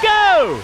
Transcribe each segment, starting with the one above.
Go!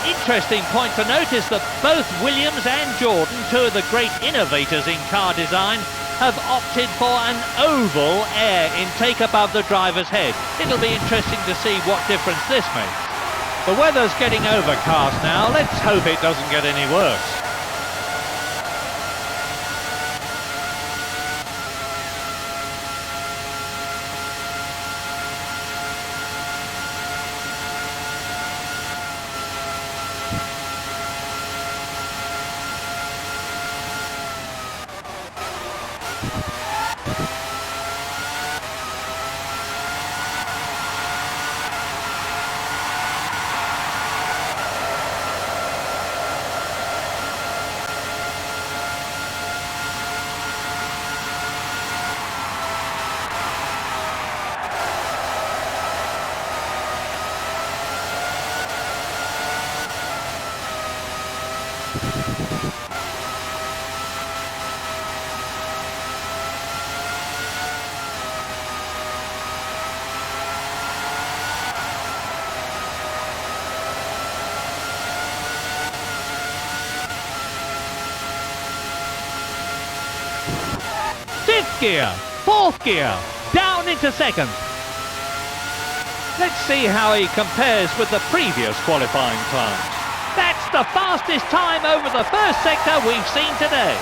Interesting point to notice that both Williams and Jordan, two of the great innovators in car design, have opted for an oval air intake above the driver's head. It'll be interesting to see what difference this makes. The weather's getting overcast now. Let's hope it doesn't get any worse. Fifth gear, fourth gear, down into second. Let's see how he compares with the previous qualifying times. That's the fastest time over the first sector we've seen today.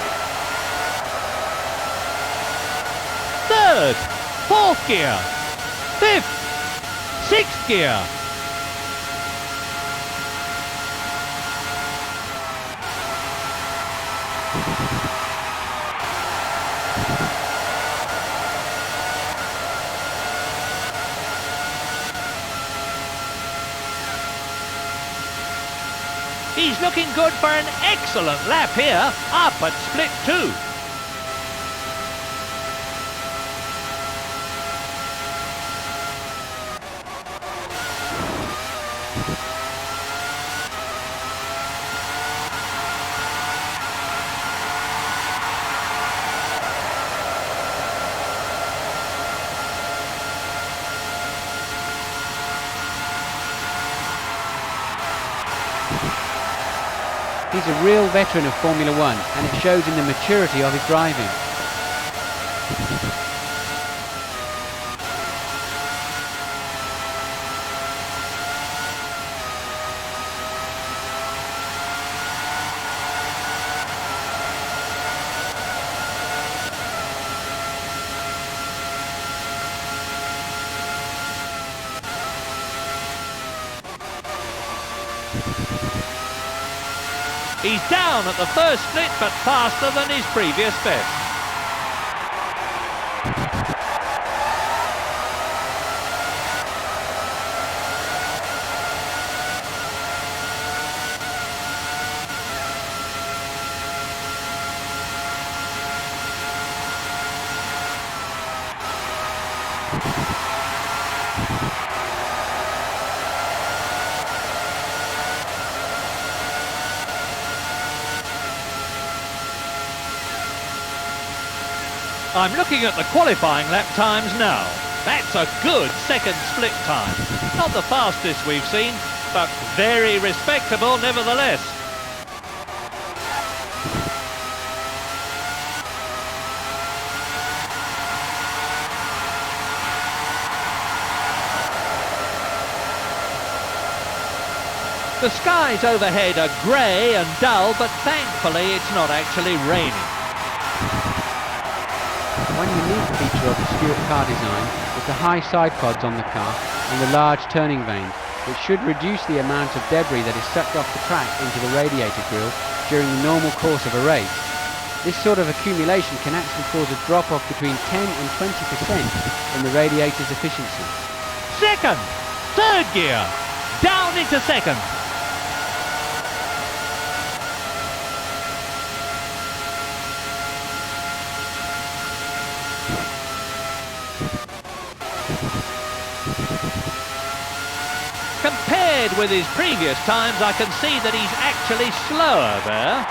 Third, fourth gear, fifth, sixth gear. He's looking good for an excellent lap here, up at split 2. He's a real veteran of Formula One, and it shows in the maturity of his driving. He's down at the first split, but faster than his previous best. I'm looking at the qualifying lap times now. That's a good second split time. Not the fastest we've seen, but very respectable nevertheless. The skies overhead are grey and dull, but thankfully it's not actually raining. One unique feature of the Stewart car design is the high side pods on the car and the large turning vanes, which should reduce the amount of debris that is sucked off the track into the radiator grille during the normal course of a race. This sort of accumulation can actually cause a drop-off between 10 and 20% in the radiator's efficiency. Second! Third gear! Down into second! Compared with his previous times, I can see that he's actually slower there.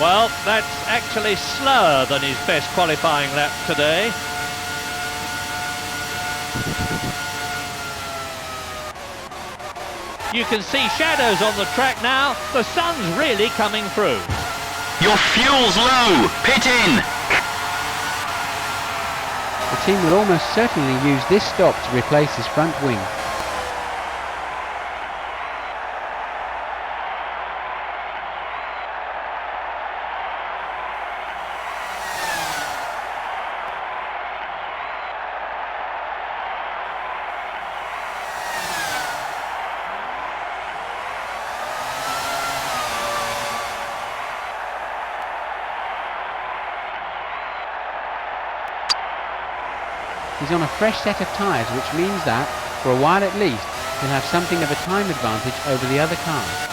Well, that's actually slower than his best qualifying lap today. You can see shadows on the track now. The sun's really coming through. Your fuel's low. Pit in. The team will almost certainly use this stop to replace his front wing. He's on a fresh set of tyres, which means that, for a while at least, he'll have something of a time advantage over the other cars.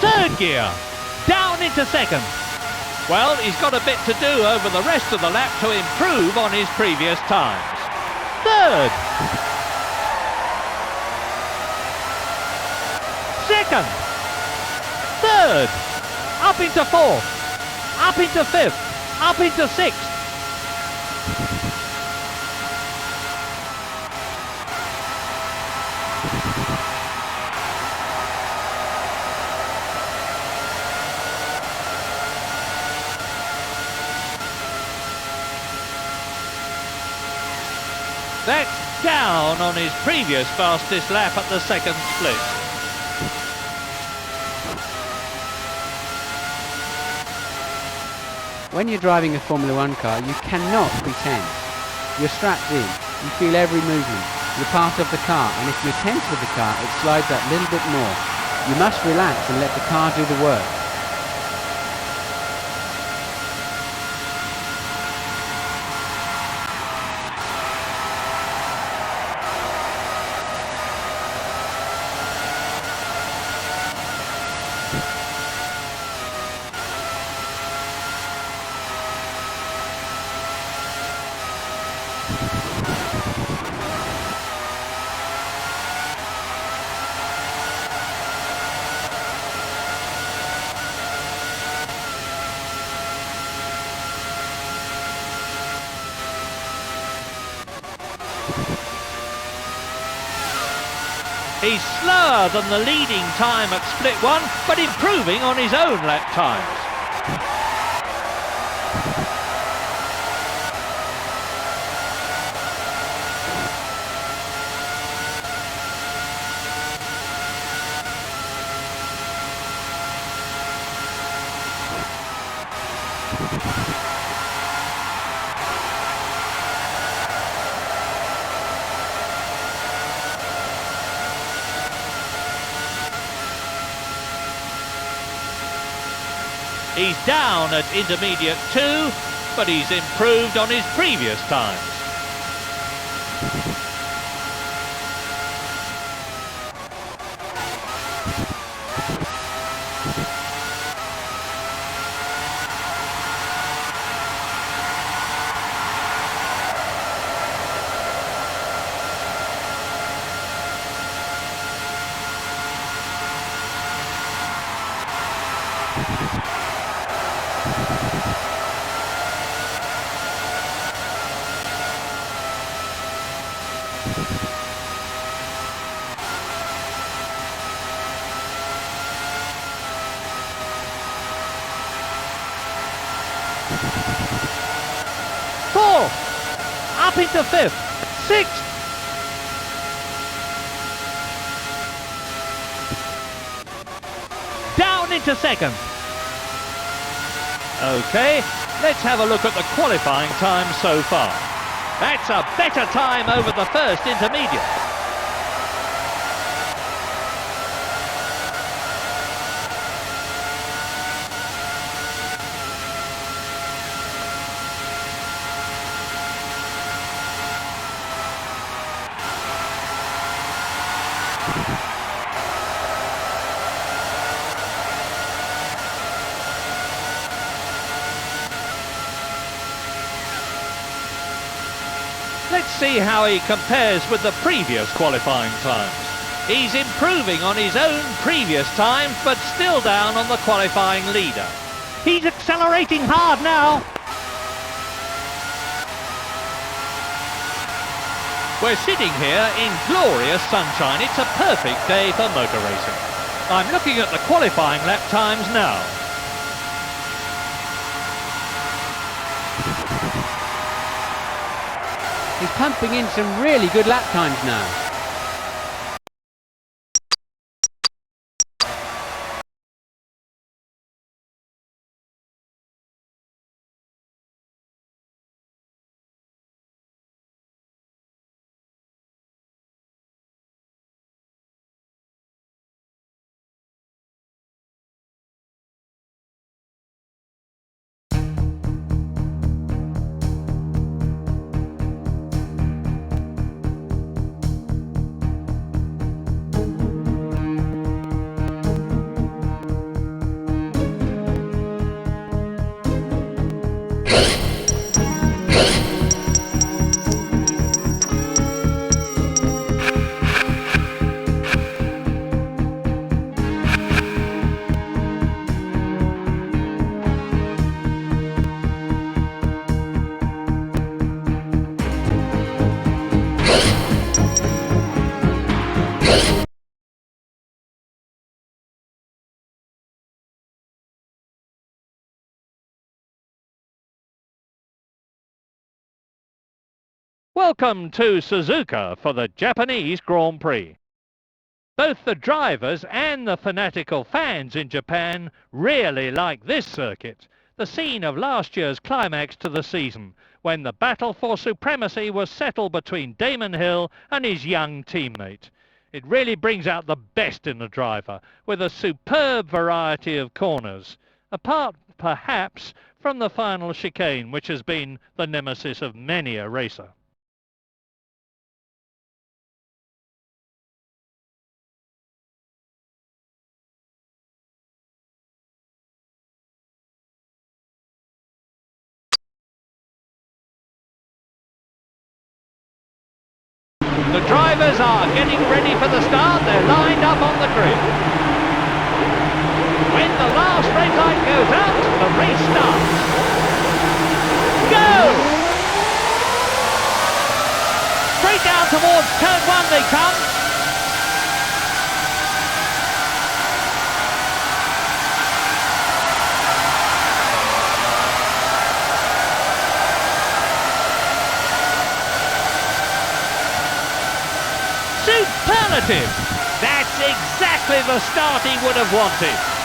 Third gear, down into second. Well, he's got a bit to do over the rest of the lap to improve on his previous times. Third. Second. Third. Up into fourth. Up into fifth. Up into sixth. That's down on his previous fastest lap at the second split. When you're driving a Formula One car, you cannot be tense. You're strapped in, you feel every movement, you're part of the car, and if you're tense with the car, it slides that little bit more. You must relax and let the car do the work. He's slower than the leading time at split 1, but improving on his own lap times. He's down at intermediate 2, but he's improved on his previous times. Fourth, up into 5th, 6th. Down into 2nd. Okay, let's have a look at the qualifying time so far. That's a better time over the first intermediate. Let's see how he compares with the previous qualifying times. He's improving on his own previous time, but still down on the qualifying leader. He's accelerating hard now. We're sitting here in glorious sunshine. It's a perfect day for motor racing. I'm looking at the qualifying lap times now. He's pumping in some really good lap times now. Welcome to Suzuka for the Japanese Grand Prix. Both the drivers and the fanatical fans in Japan really like this circuit, the scene of last year's climax to the season, when the battle for supremacy was settled between Damon Hill and his young teammate. It really brings out the best in the driver, with a superb variety of corners, apart perhaps from the final chicane, which has been the nemesis of many a racer. The drivers are getting ready for the start. They're lined up on the grid. When the last red light goes out, the race starts. Go! Straight down towards turn 1 they come. positive. That's exactly the start he would have wanted.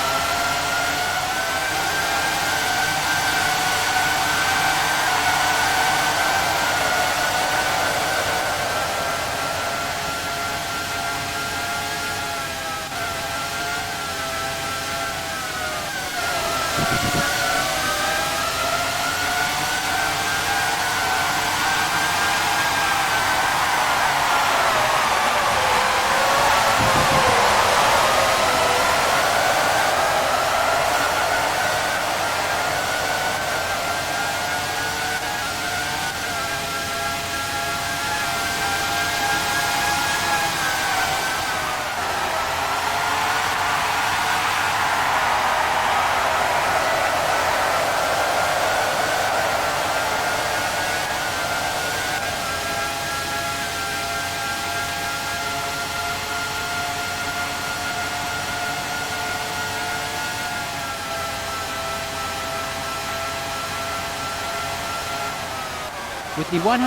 With the 107%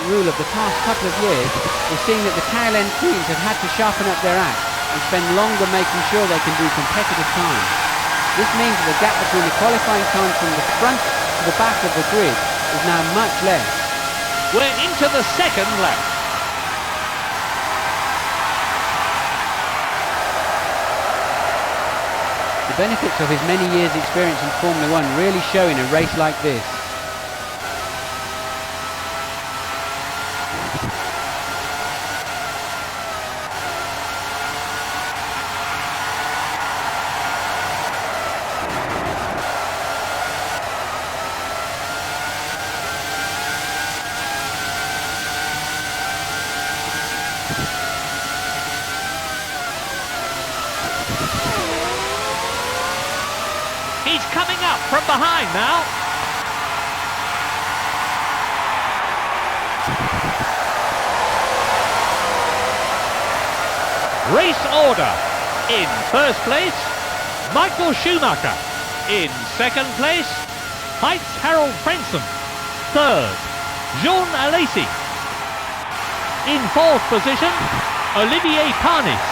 rule of the past couple of years, we're seeing that the tail-end teams have had to sharpen up their act and spend longer making sure they can do competitive time. This means that the gap between the qualifying times from the front to the back of the grid is now much less. We're into the second lap. The benefits of his many years' experience in Formula One really show in a race like this. He's coming up from behind now. Race order. In first place, Michael Schumacher. In second place, Heinz Harald Frentzen. Third, Jean Alesi. In fourth position, Olivier Panis.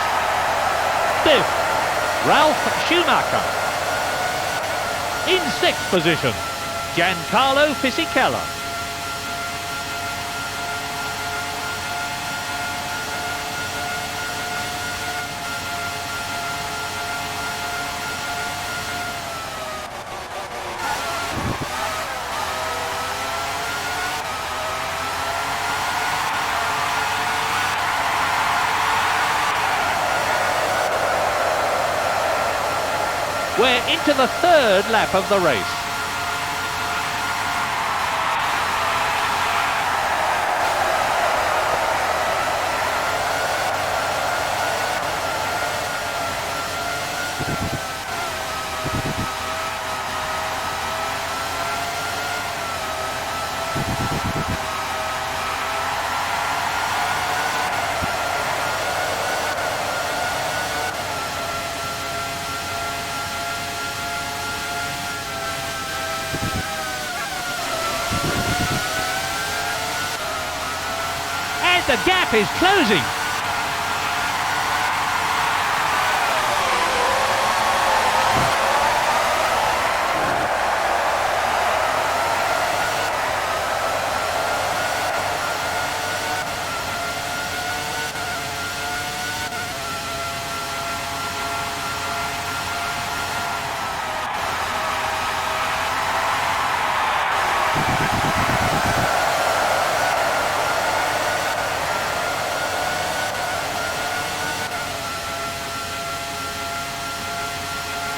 Fifth, Ralf Schumacher. In sixth position, Giancarlo Fisichella. We're into the third lap of the race. The gap is closing.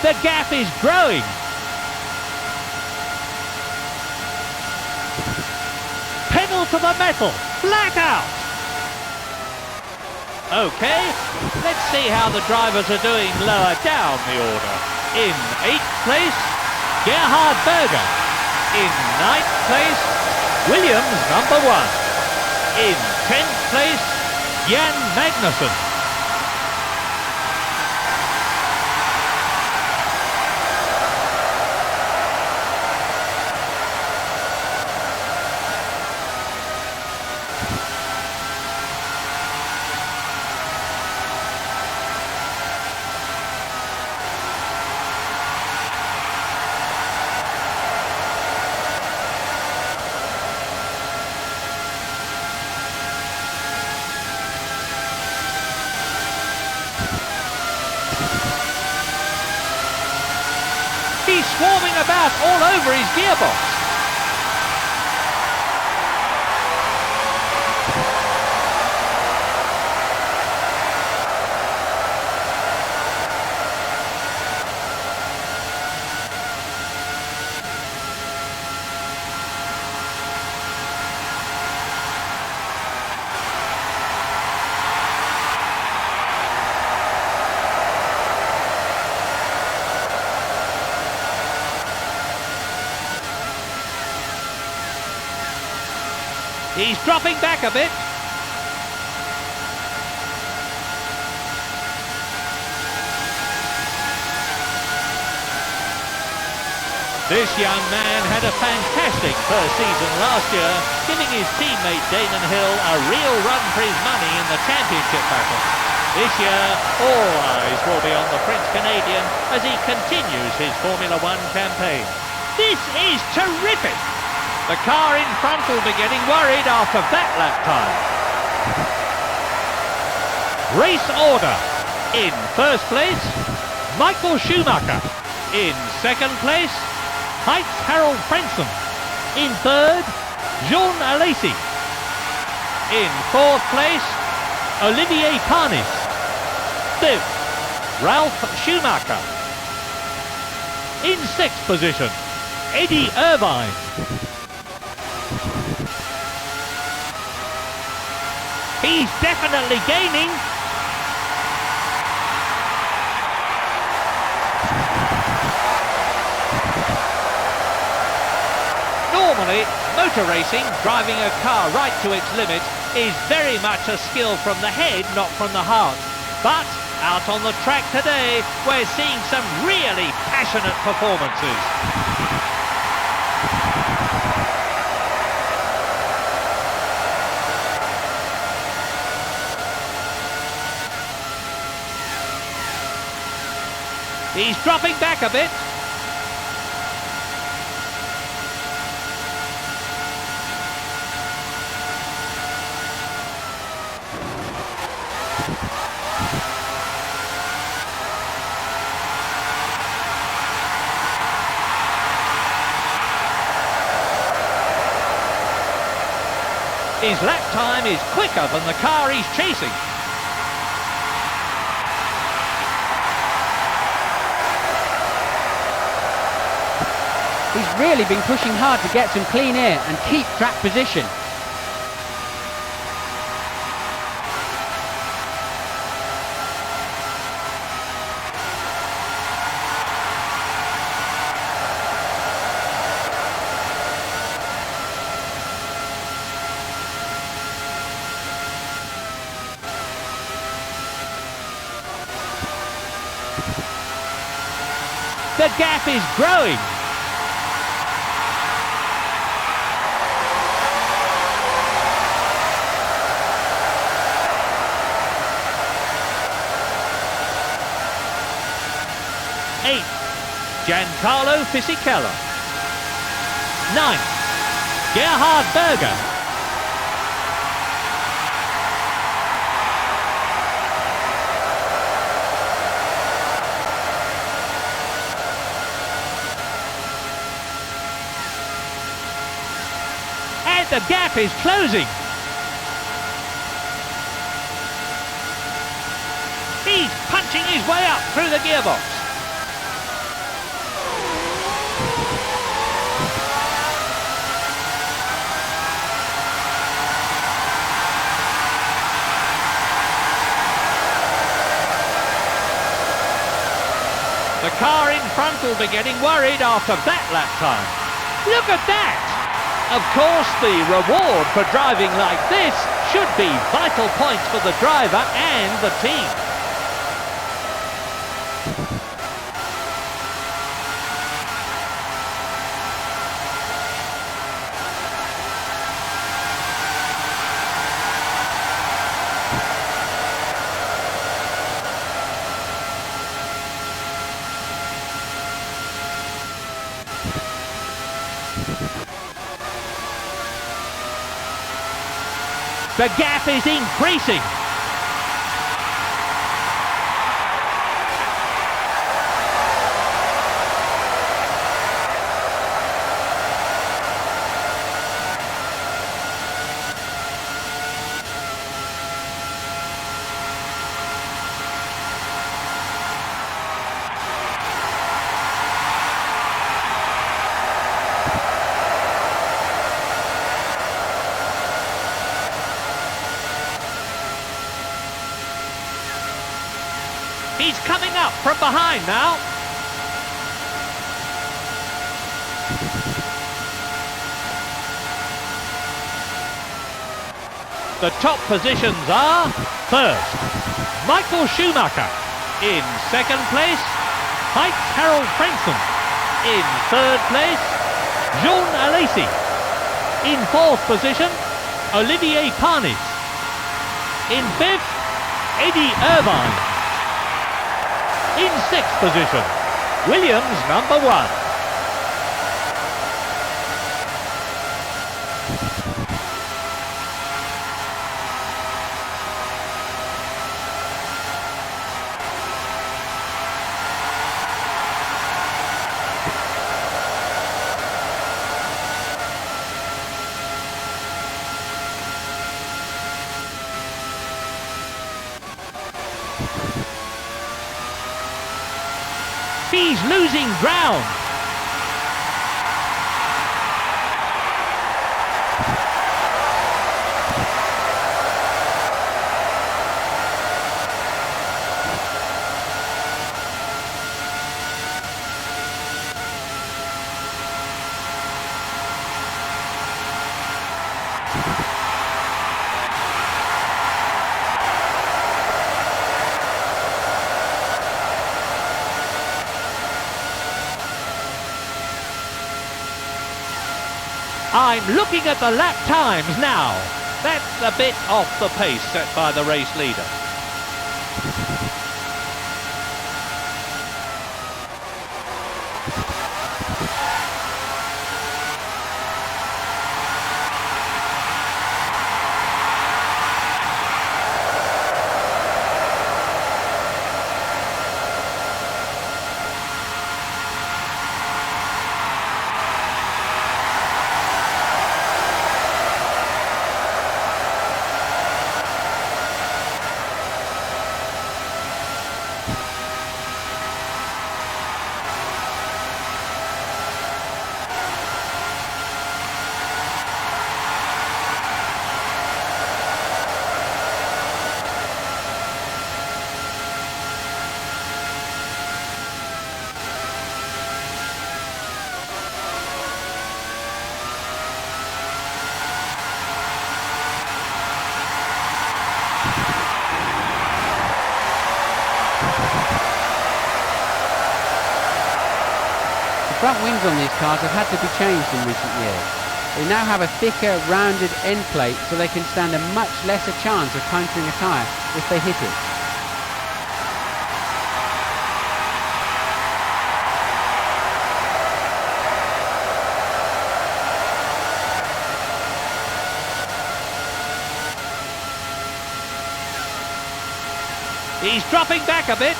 The gap is growing. Pedal to the metal, flat out. Okay, let's see how the drivers are doing lower down the order. In 8th place, Gerhard Berger. In 9th place, Williams number 1. In 10th place, Jan Magnussen. about all over his gearbox. He's dropping back a bit. This young man had a fantastic first season last year, giving his teammate Damon Hill a real run for his money in the championship battle. This year, all eyes will be on the Prince Canadian as he continues his Formula One campaign. This is terrific! The car in front will be getting worried after that lap time. Race order. In first place, Michael Schumacher. In second place, Heitz Harold Frentzen. In third, Jean Alesi. In fourth place, Olivier Panis. Fifth, Ralph Schumacher. In sixth position, Eddie Irvine. He's definitely gaining. Normally, motor racing, driving a car right to its limit, is very much a skill from the head, not from the heart. But out on the track today, we're seeing some really passionate performances. He's dropping back a bit. His lap time is quicker than the car he's chasing. He's really been pushing hard to get some clean air and keep track position. The gap is growing. Eighth, Giancarlo Fisichella. Ninth, Gerhard Berger. And the gap is closing. He's punching his way up through the gearbox. The car in front will be getting worried after that lap time. Look at that! Of course, the reward for driving like this should be vital points for the driver and the team. The gap is increasing. up from behind now. The top positions are: first, Michael Schumacher; in second place, Harold Frentzen; in third place, Jean Alesi; in fourth position, Olivier Panis; in fifth, Eddie Irvine; in sixth position, Williams number 1. He's losing ground. I'm looking at the lap times now. That's a bit off the pace set by the race leader. The front wings on these cars have had to be changed in recent years. They now have a thicker, rounded end plate so they can stand a much lesser chance of puncturing a tyre if they hit it. He's dropping back a bit.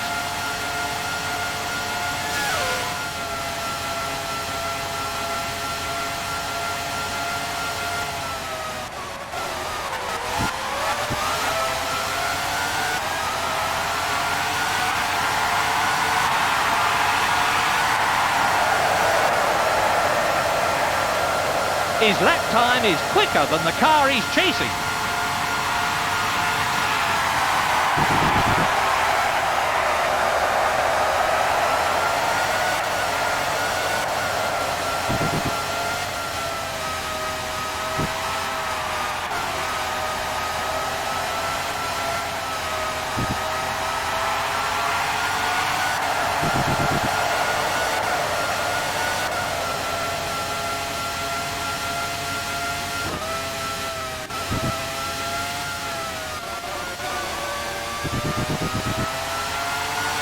His lap time is quicker than the car he's chasing.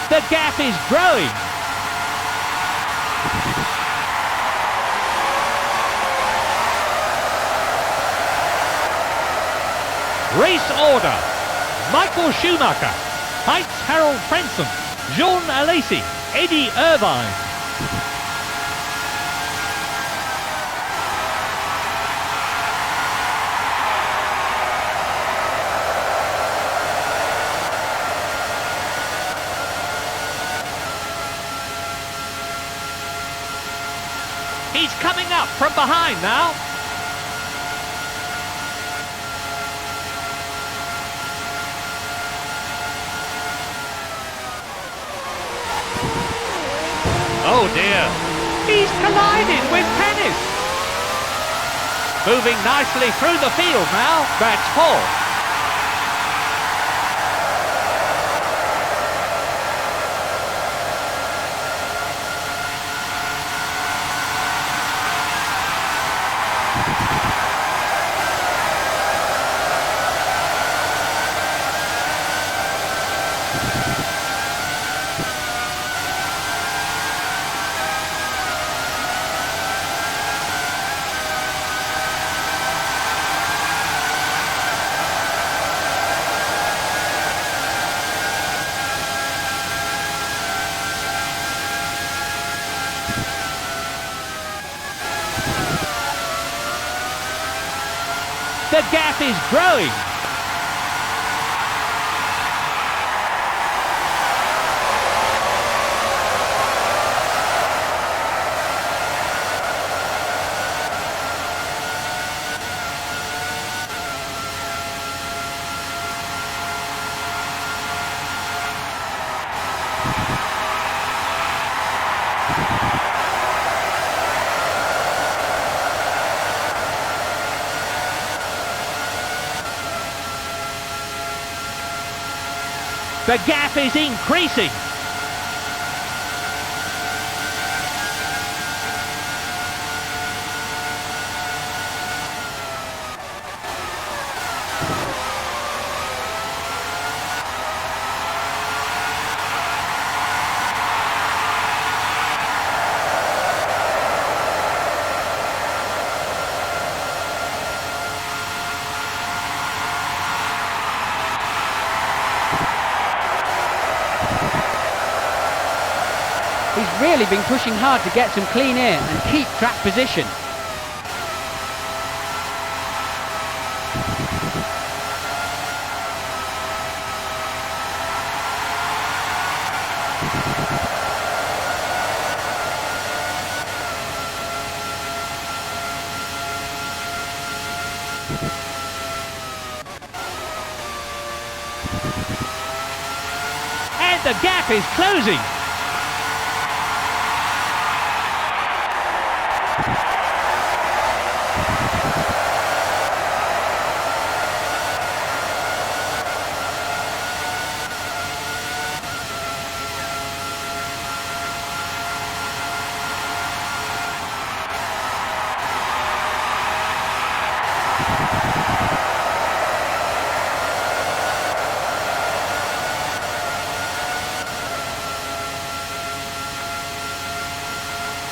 The gap is growing. Race order: Michael Schumacher, Harold Frentzen, Jean Alesi, Eddie Irvine. He's coming up from behind now. Oh dear. He's collided with Pennis. Moving nicely through the field now. That's four. The gap is growing. The gap is increasing. He's really been pushing hard to get some clean air and keep track position. And the gap is closing.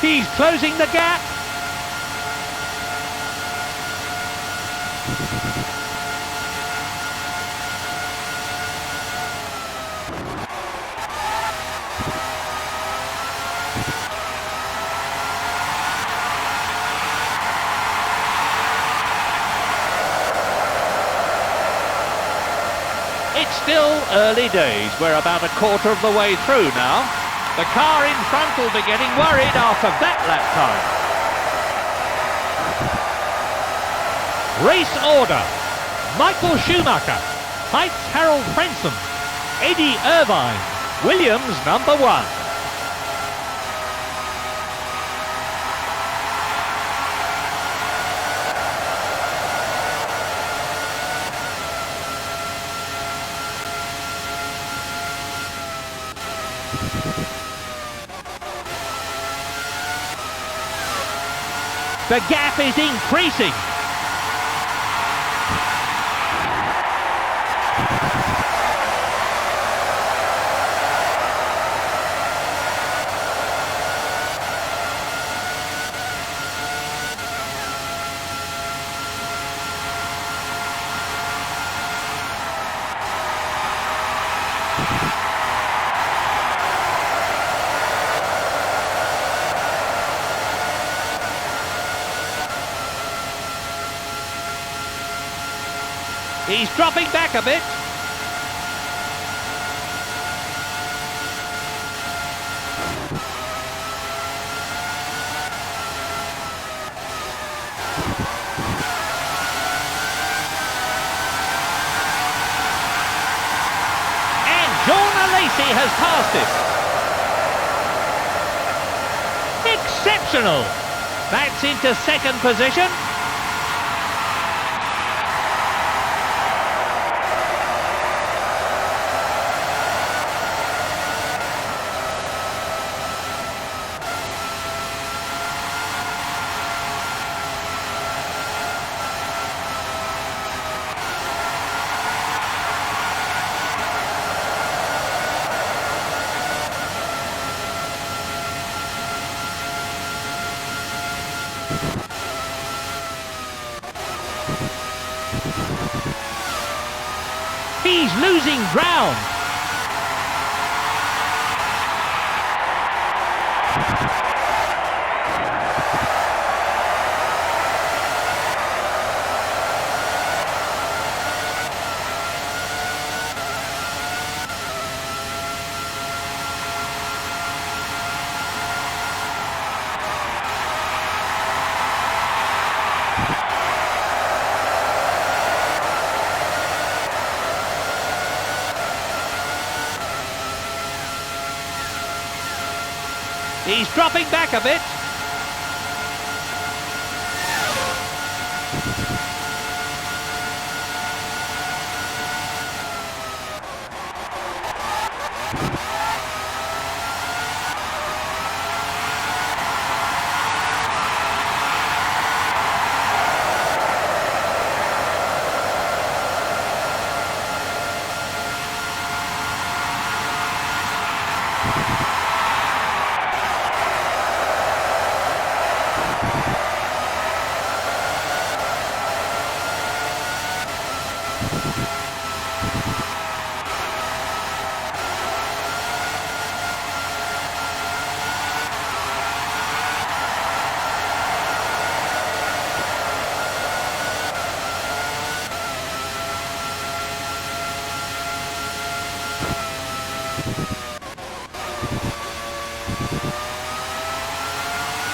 He's closing the gap. It's still early days. We're about a quarter of the way through now. The car in front will be getting worried after that lap time. Race order. Michael Schumacher, Heitz Harold Frenson, Eddie Irvine, Williams number 1. The gap is increasing. He's dropping back a bit. And John Alesi has passed it. Sensational! That's into second position. He's losing ground. He's dropping back a bit.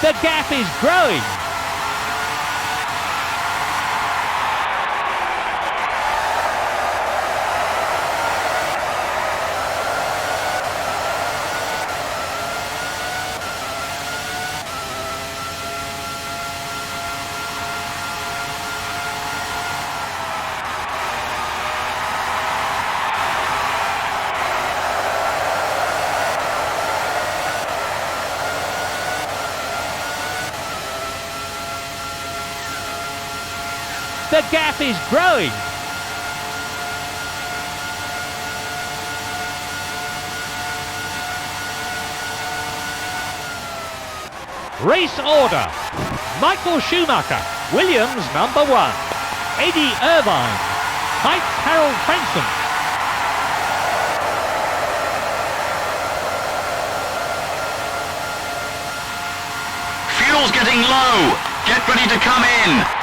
The gap is growing. The gap is growing. Race order. Michael Schumacher, Williams number 1. Eddie Irvine, Mike Harold Frenson. Fuel's getting low. Get ready to come in.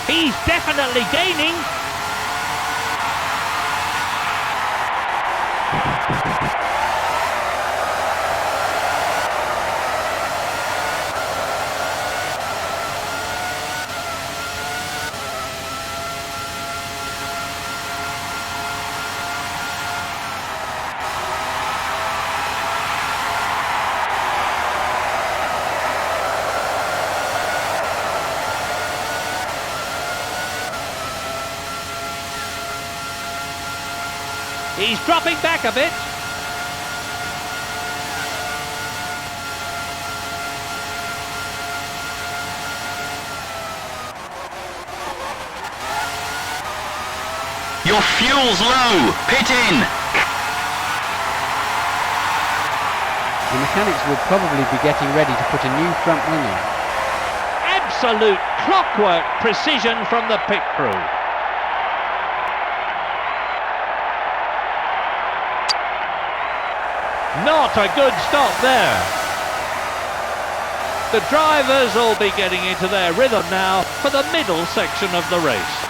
He's definitely gaining. He's dropping back a bit. Your fuel's low. Pit in. The mechanics would probably be getting ready to put a new front wing on. Absolute clockwork precision from the pit crew. Not a good stop there. The drivers will be getting into their rhythm now for the middle section of the race.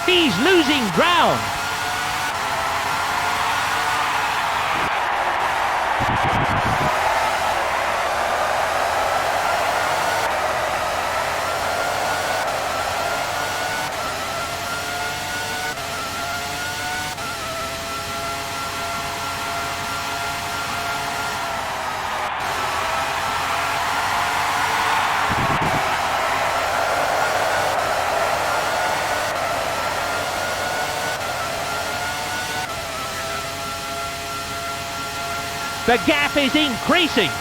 He's losing ground. The gap is increasing.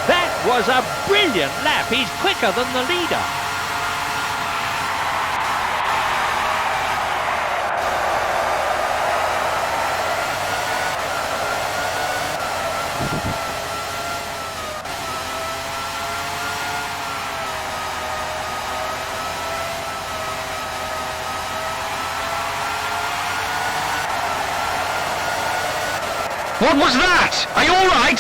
That was a brilliant lap. He's quicker than the leader. What was that? Are you all right?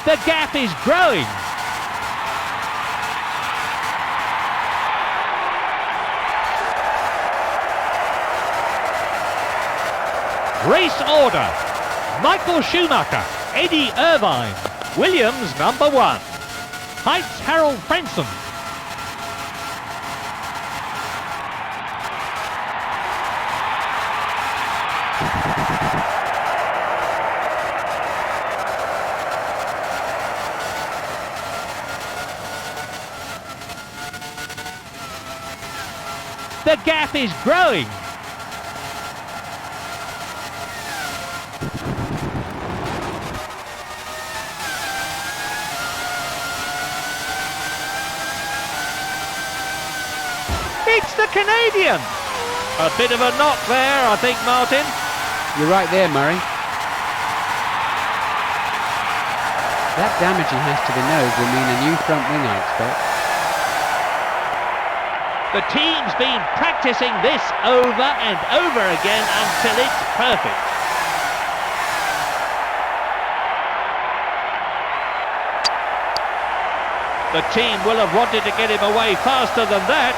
The gap is growing. Race order. Michael Schumacher, Eddie Irvine, Williams #1. Heights Harold Frenson. The gap is growing. It's the Canadian. A bit of a knock there, I think, Martin. You're right there, Murray. That damage he has to the nose will mean a new front wing, I expect. The team's been practicing this over and over again until it's perfect. The team will have wanted to get him away faster than that.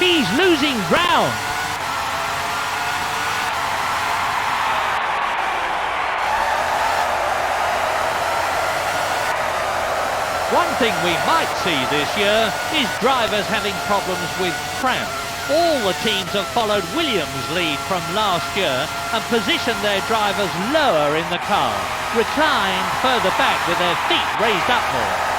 He's losing ground. One thing we might see this year is drivers having problems with cramp. All the teams have followed Williams' lead from last year and positioned their drivers lower in the car, reclined further back with their feet raised up more.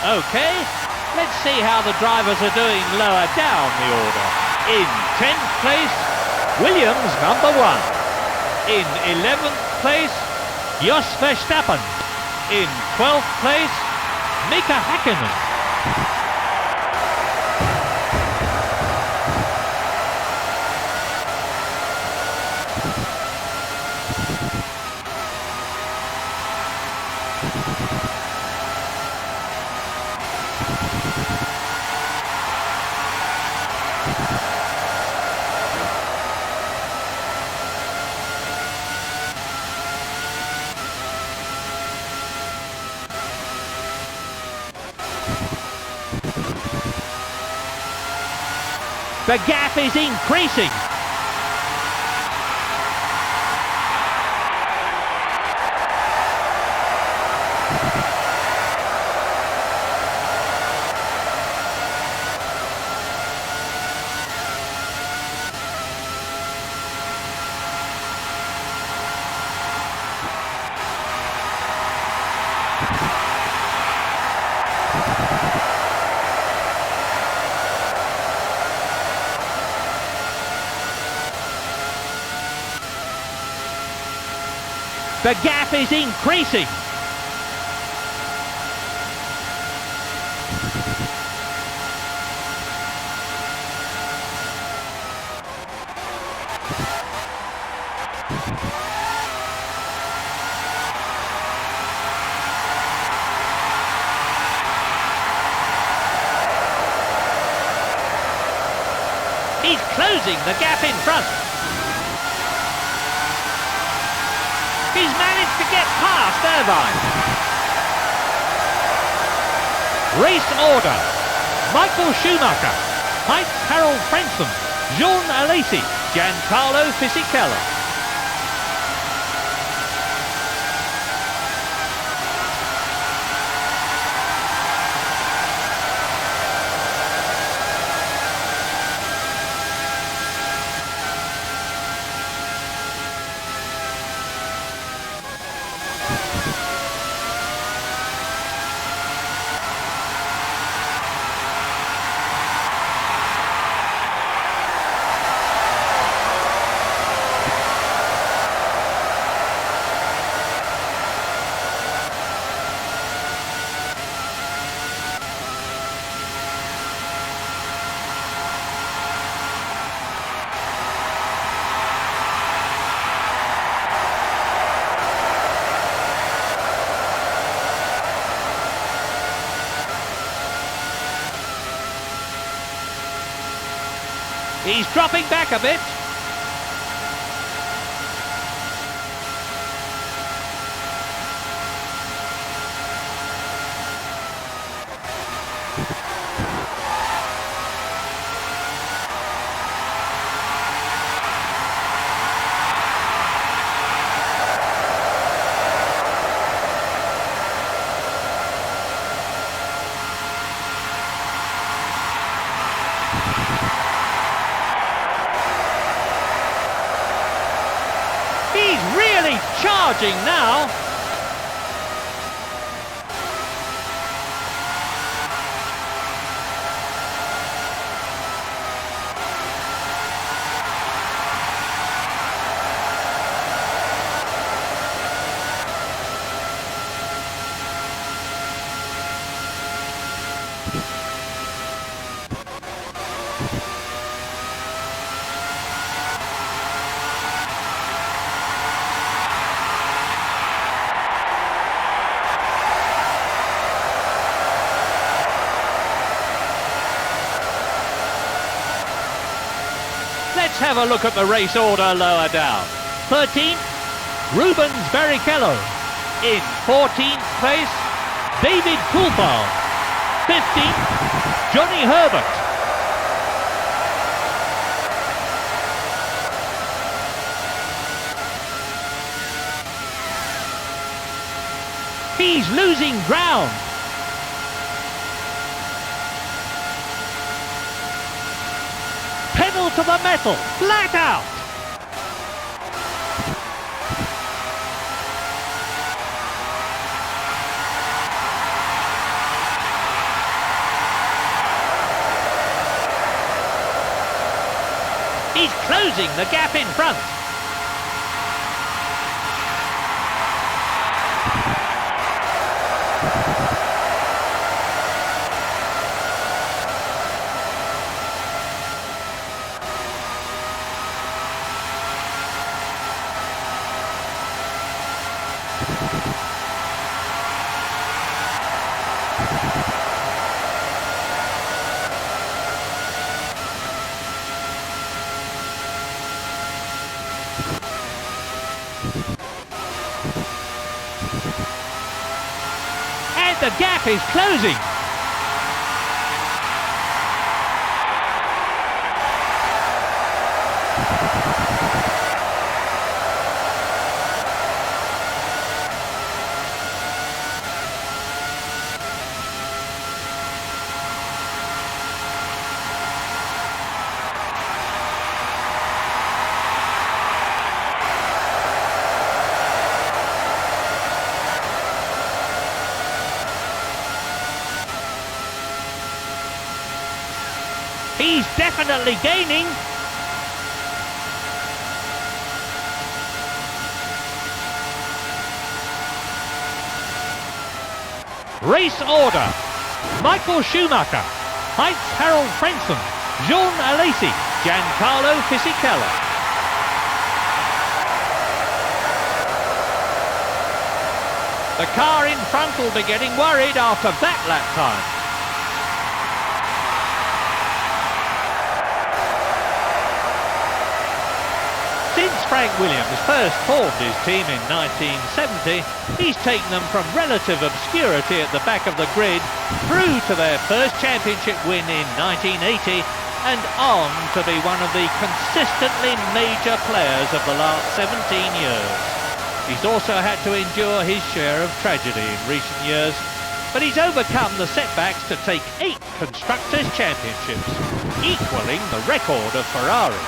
OK, let's see how the drivers are doing lower down the order. In 10th place, Williams number 1. In 11th place, Jos Verstappen. In 12th place, Mika Häkkinen. The gap is increasing. The gap is increasing. He's closing the gap in front. He's managed to get past Irvine. Race order. Michael Schumacher, Heinz Harald Frentzen, Jean Alesi, Giancarlo Fisichella. He's dropping back a bit. He's really charging now. Let's have a look at the race order lower down. 13th, Rubens Barrichello. In 14th place, David Coulthard. 15th, Johnny Herbert. He's losing ground. Pedal to the metal, flat out. He's closing the gap in front. And the gap is closing. He's definitely gaining. Race order: Michael Schumacher, Heinz Harald Frentzen, Jean Alesi, Giancarlo Fisichella. The car in front will be getting worried after that lap time. Since Frank Williams first formed his team in 1970, he's taken them from relative obscurity at the back of the grid through to their first championship win in 1980 and on to be one of the consistently major players of the last 17 years. He's also had to endure his share of tragedy in recent years, but he's overcome the setbacks to take 8 Constructors' Championships, equalling the record of Ferrari.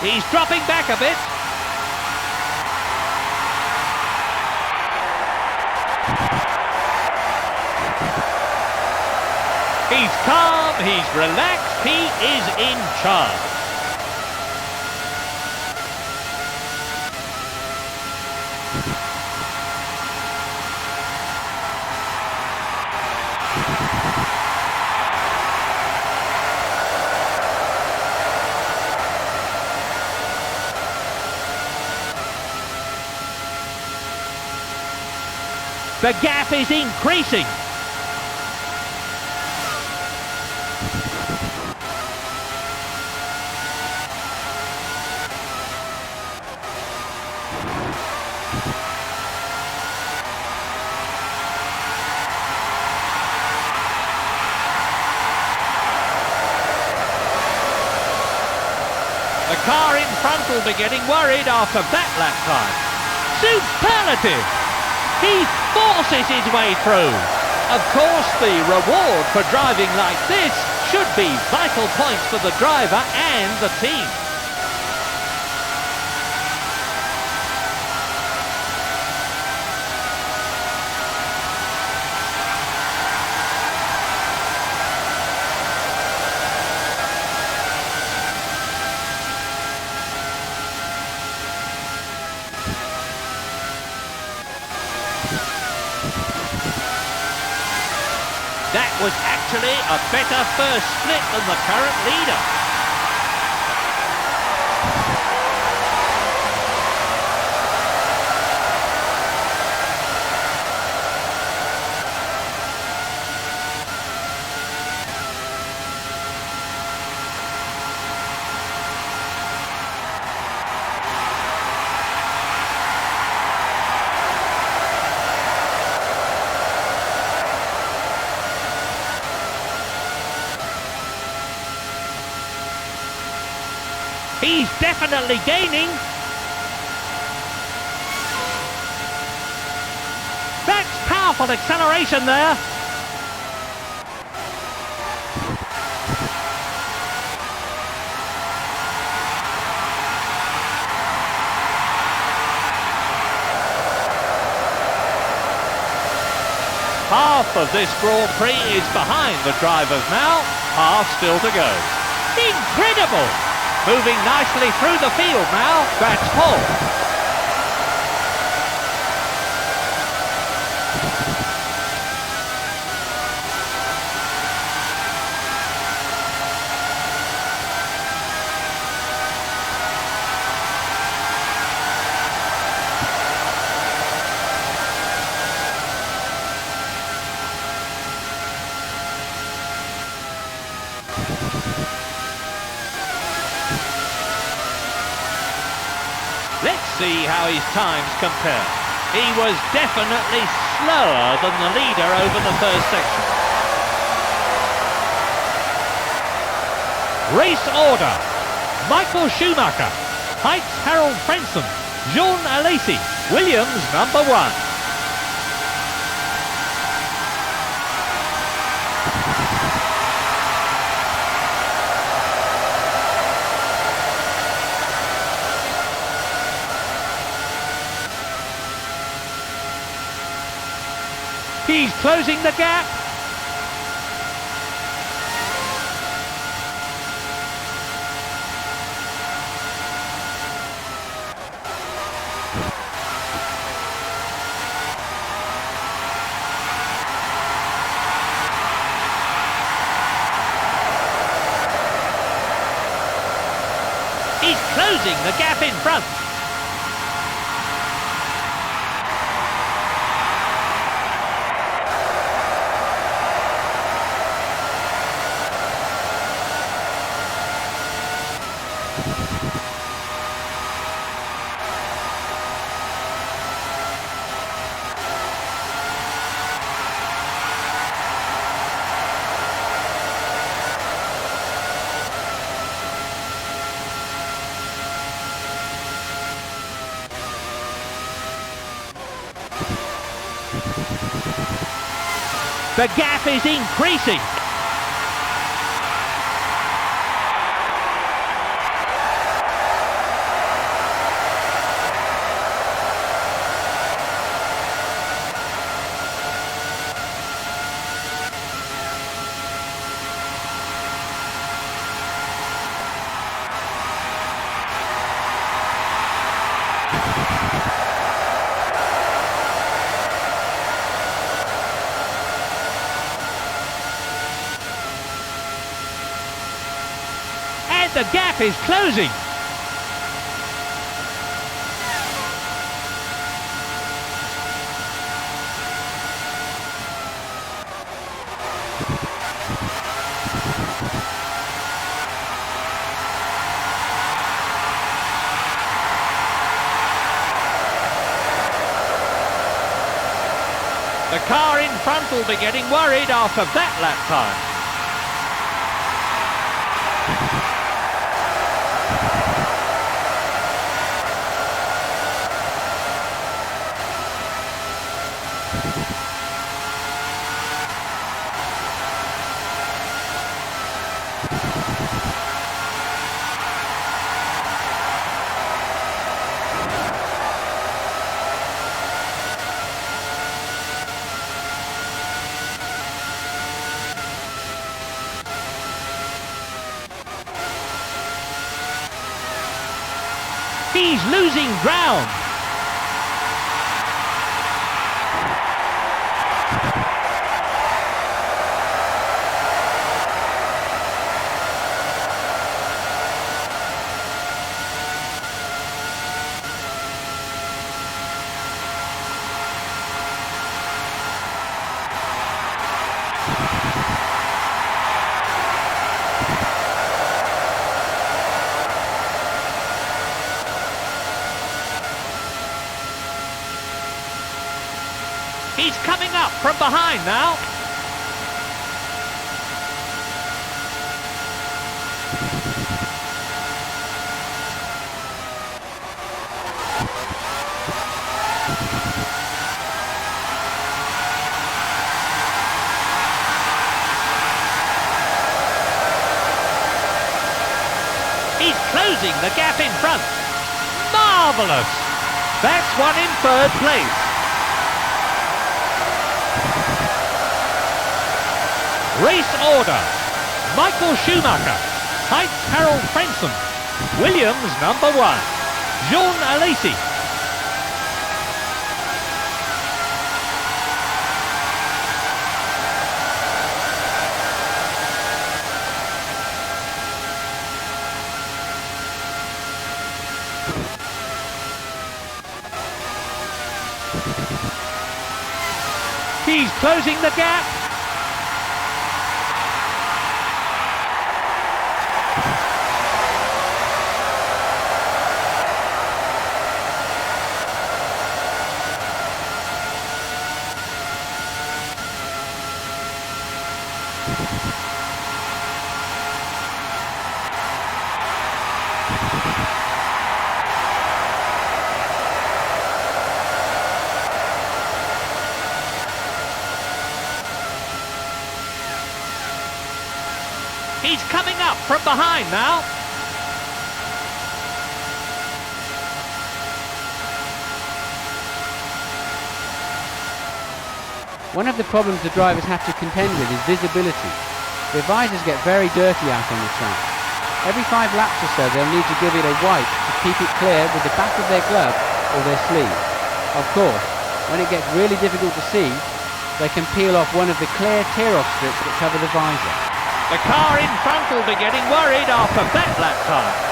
He's dropping back a bit. He's calm, he's relaxed, he is in charge. The gap is increasing. The car in front will be getting worried after that lap time. Superlative! He forces his way through. Of course, the reward for driving like this should be vital points for the driver and the team. That was actually a better first split than the current leader. He's definitely gaining. That's powerful acceleration there. Half of this Grand Prix is behind the drivers now, half still to go. Incredible! Moving nicely through the field now. That's Paul. Let's see how his times compare. He was definitely slower than the leader over the first section. Race order. Michael Schumacher. Heights Harold Frenson. Jean Alesi. Williams number 1. He's closing the gap. He's closing the gap in front. The gap is increasing. The gap is closing. The car in front will be getting worried after that lap time. He's losing ground. He's coming up from behind now. He's closing the gap in front. Marvellous! That's one in third place. Race order. Michael Schumacher. Heights Harold Frenson. Williams number 1, Jean Alesi. He's closing the gap. He's coming up from behind now. One of the problems the drivers have to contend with is visibility. Their visors get very dirty out on the track. Every 5 laps or so they'll need to give it a wipe to keep it clear with the back of their glove or their sleeve. Of course, when it gets really difficult to see, they can peel off one of the clear tear-off strips that cover the visor. The car in front will be getting worried after that lap time.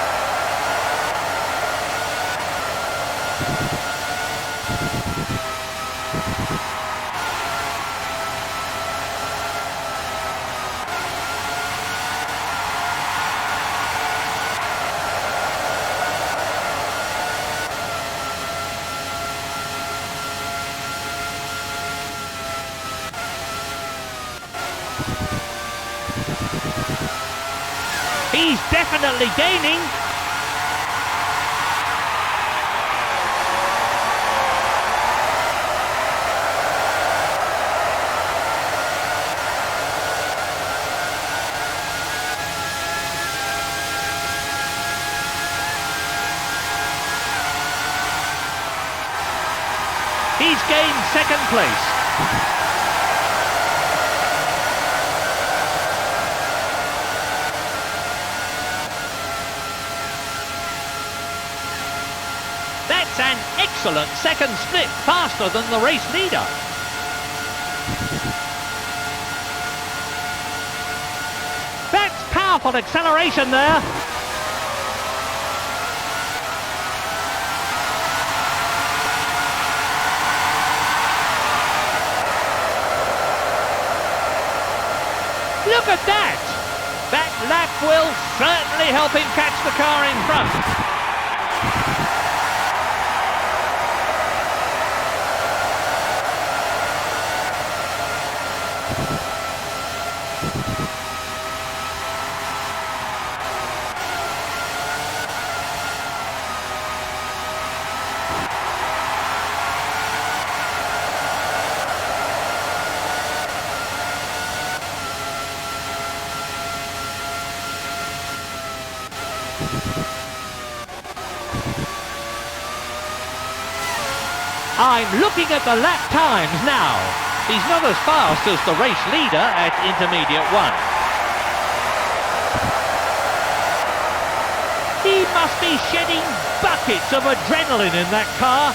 He's definitely gaining. He's gained second place. That's an excellent second split, faster than the race leader. That's powerful acceleration there. Look at that! That lap will certainly help him catch the car in front. I'm looking at the lap times now. He's not as fast as the race leader at intermediate 1. He must be shedding buckets of adrenaline in that car.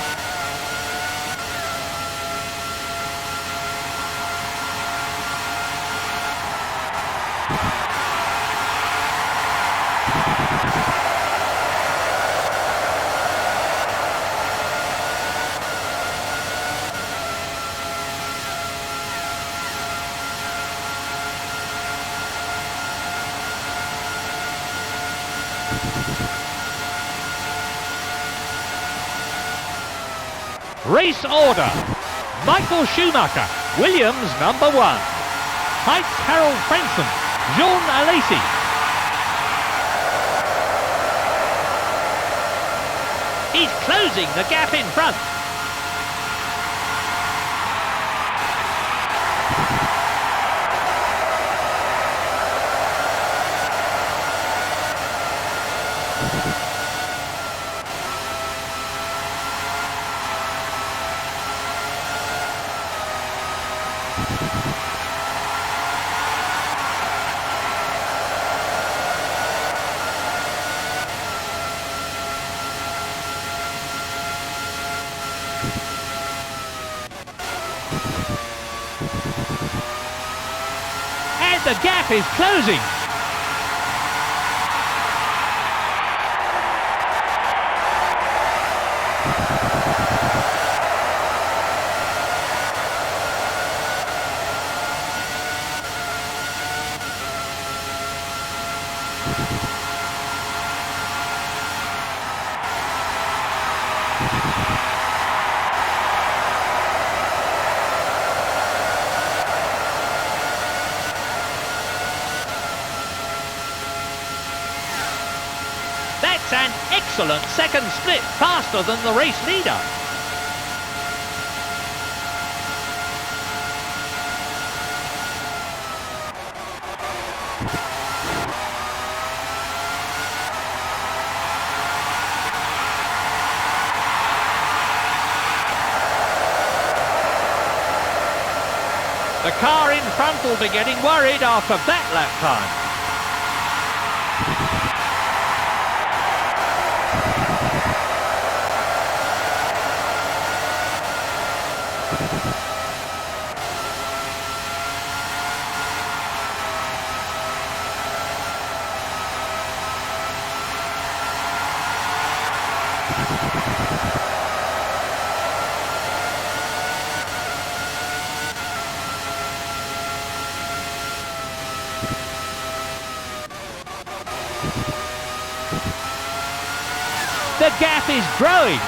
Race order. Michael Schumacher, Williams number 1. Heights Harold Frenson, Jean Alesi. He's closing the gap in front. And the gap is closing. That's an excellent second split, faster than the race leader. The car in front will be getting worried after that lap time. The gap is growing.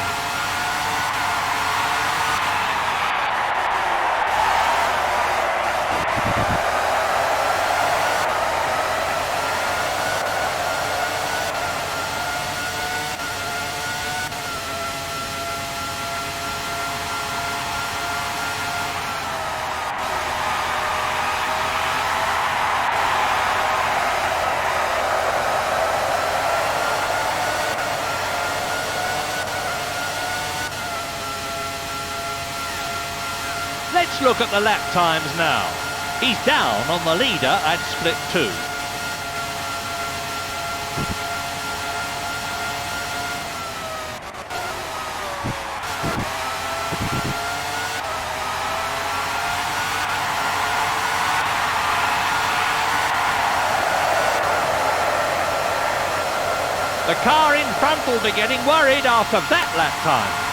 Let's look at the lap times now. He's down on the leader at split 2. The car in front will be getting worried after that lap time.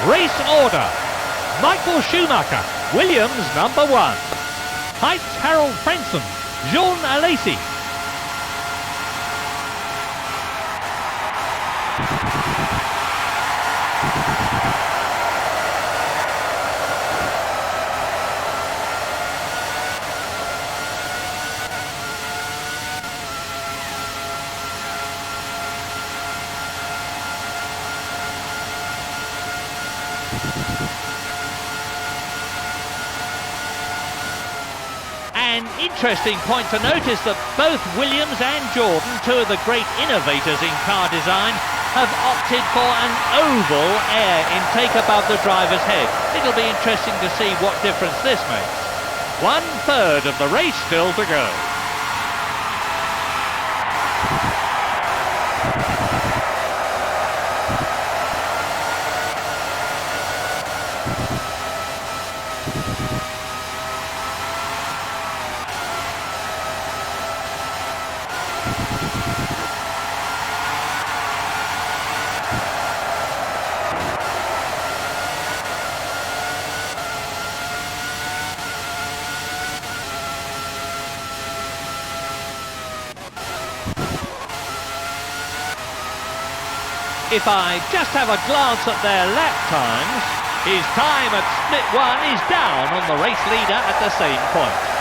Race order. Michael Schumacher, Williams number 1. Heitz Harold Frenson, Jean Alesi. An interesting point to note is that both Williams and Jordan, two of the great innovators in car design, have opted for an oval air intake above the driver's head. It'll be interesting to see what difference this makes. 1/3 of the race still to go. If I just have a glance at their lap times, his time at split 1 is down on the race leader at the same point.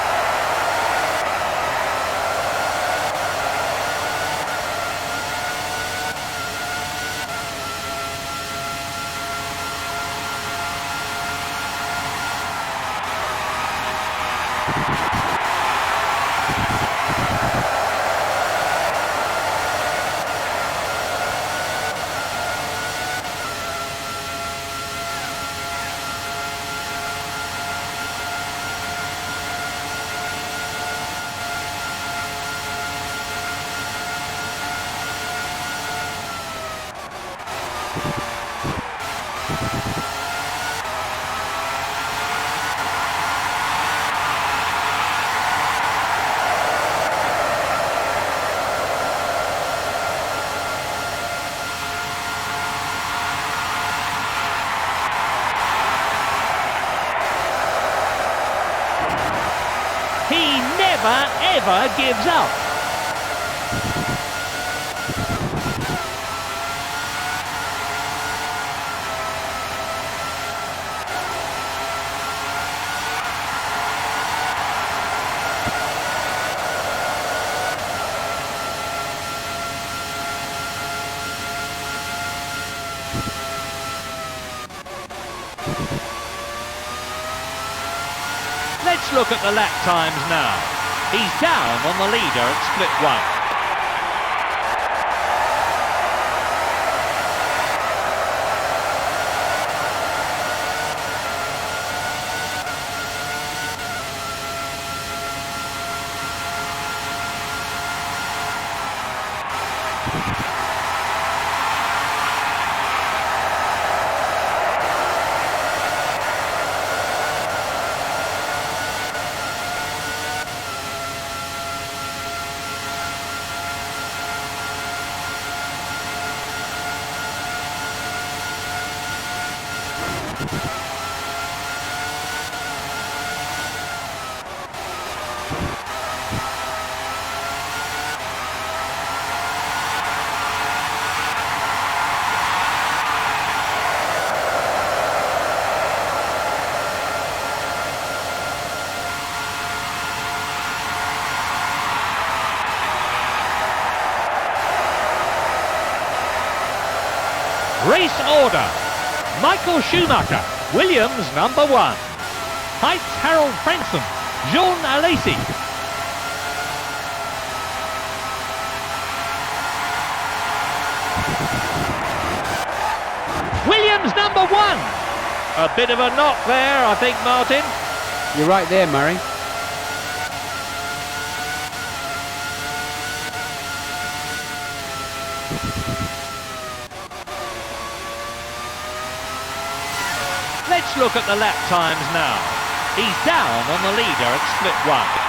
He never ever gives up. Let's look at the lap times now. He's down on the leader at split 1. Race order. Michael Schumacher, Williams number 1. Heitz Harold Franson, Jean Alesi. Williams number 1. A bit of a knock there, I think, Martin. You're right there, Murray. Let's look at the lap times now. He's down on the leader at split 1.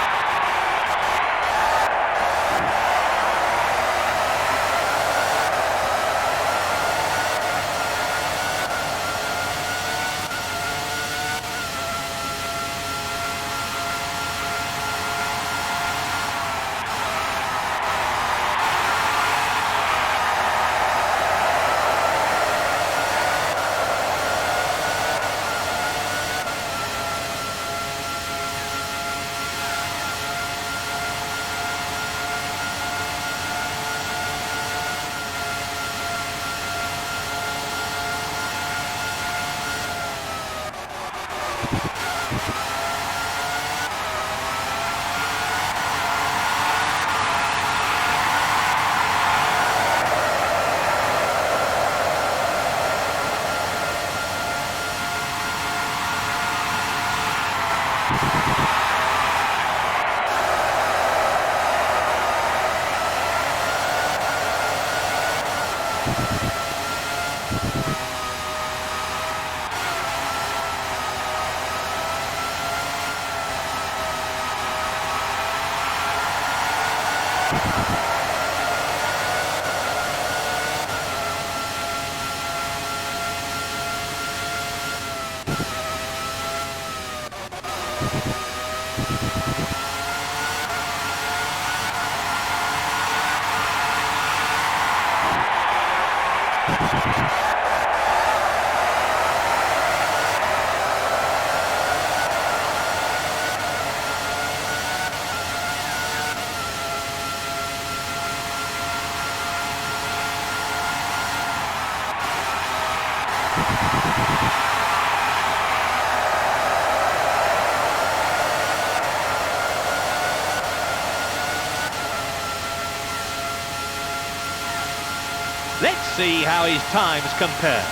see how his times compare.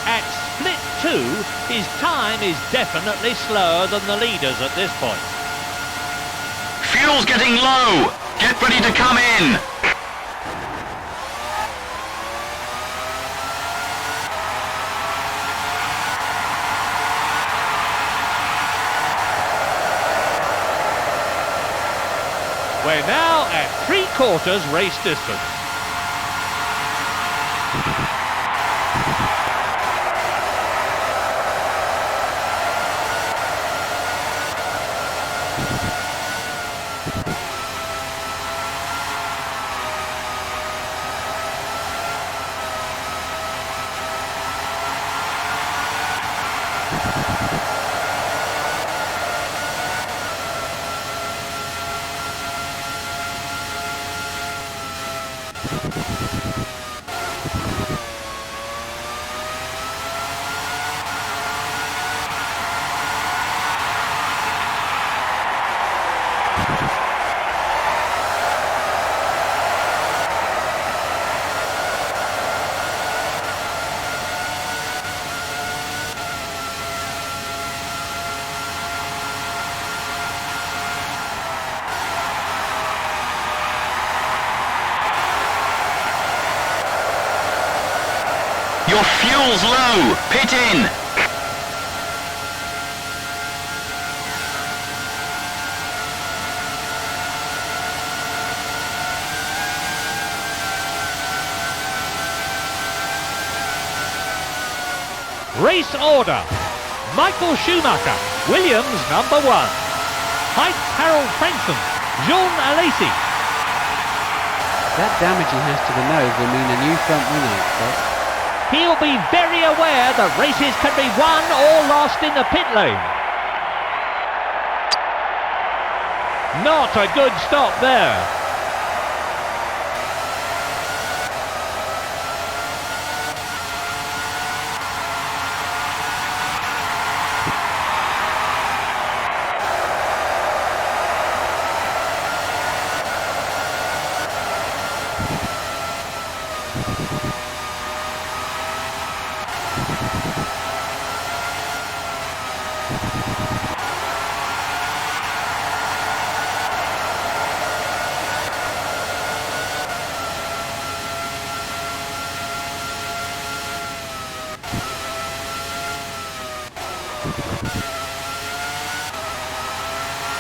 At split 2, his time is definitely slower than the leaders at this point. Fuel's getting low. Get ready to come in. We're now at 3/4 race distance. Your fuel's low. Pit in. Race order. Michael Schumacher, Williams number 1. Height Harold Franklin, Jean Alesi. That damage he has to the nose will mean a new front wing, I expect. He'll be very aware that races can be won or lost in the pit lane. Not a good stop there.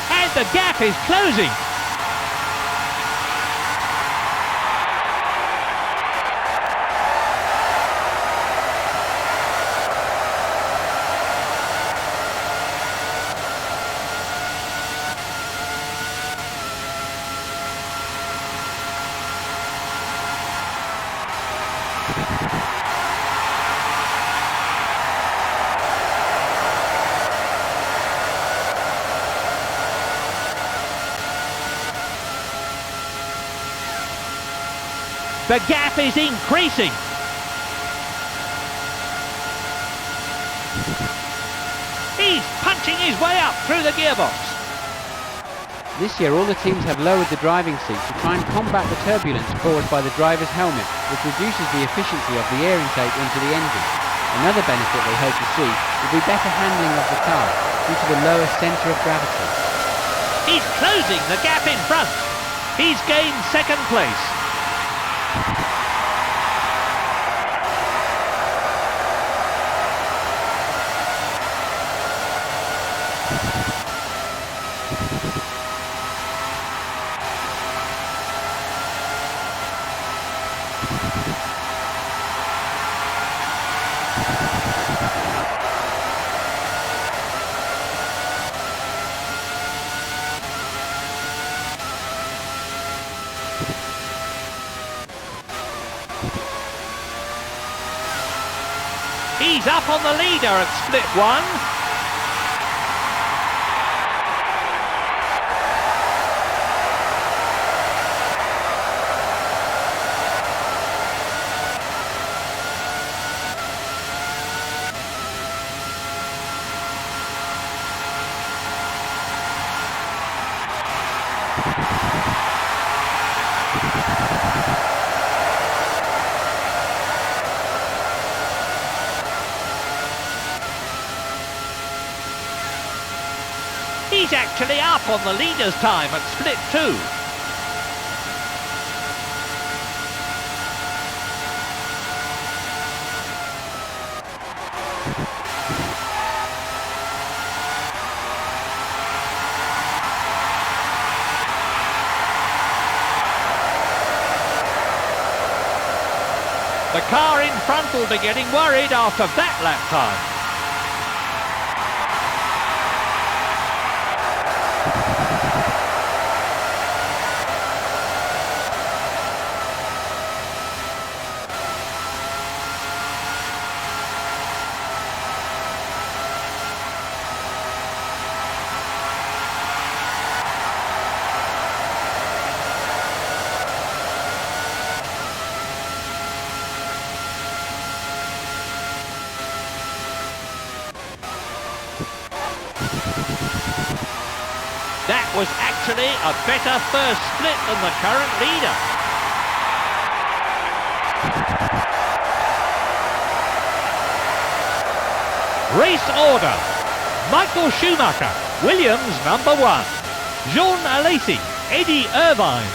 And the gap is closing. The gap is increasing. He's punching his way up through the gearbox. This year all the teams have lowered the driving seat to try and combat the turbulence caused by the driver's helmet, which reduces the efficiency of the air intake into the engine. Another benefit they hope to see will be better handling of the car due to the lower centre of gravity. He's closing the gap in front. He's gained second place. He's up on the leader at split 1. He's actually up on the leader's time at split 2. The car in front will be getting worried after that lap time. That was actually a better first split than the current leader. Race order. Michael Schumacher, Williams number 1. Jean Alesi, Eddie Irvine.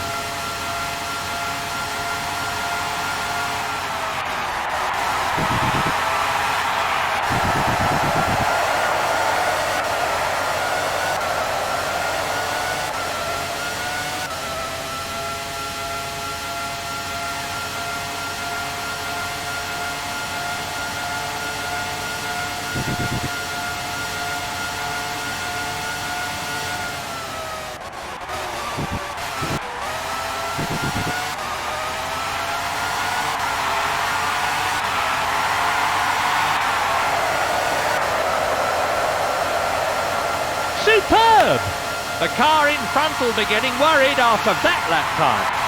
Superb! The car in front will be getting worried after that lap time.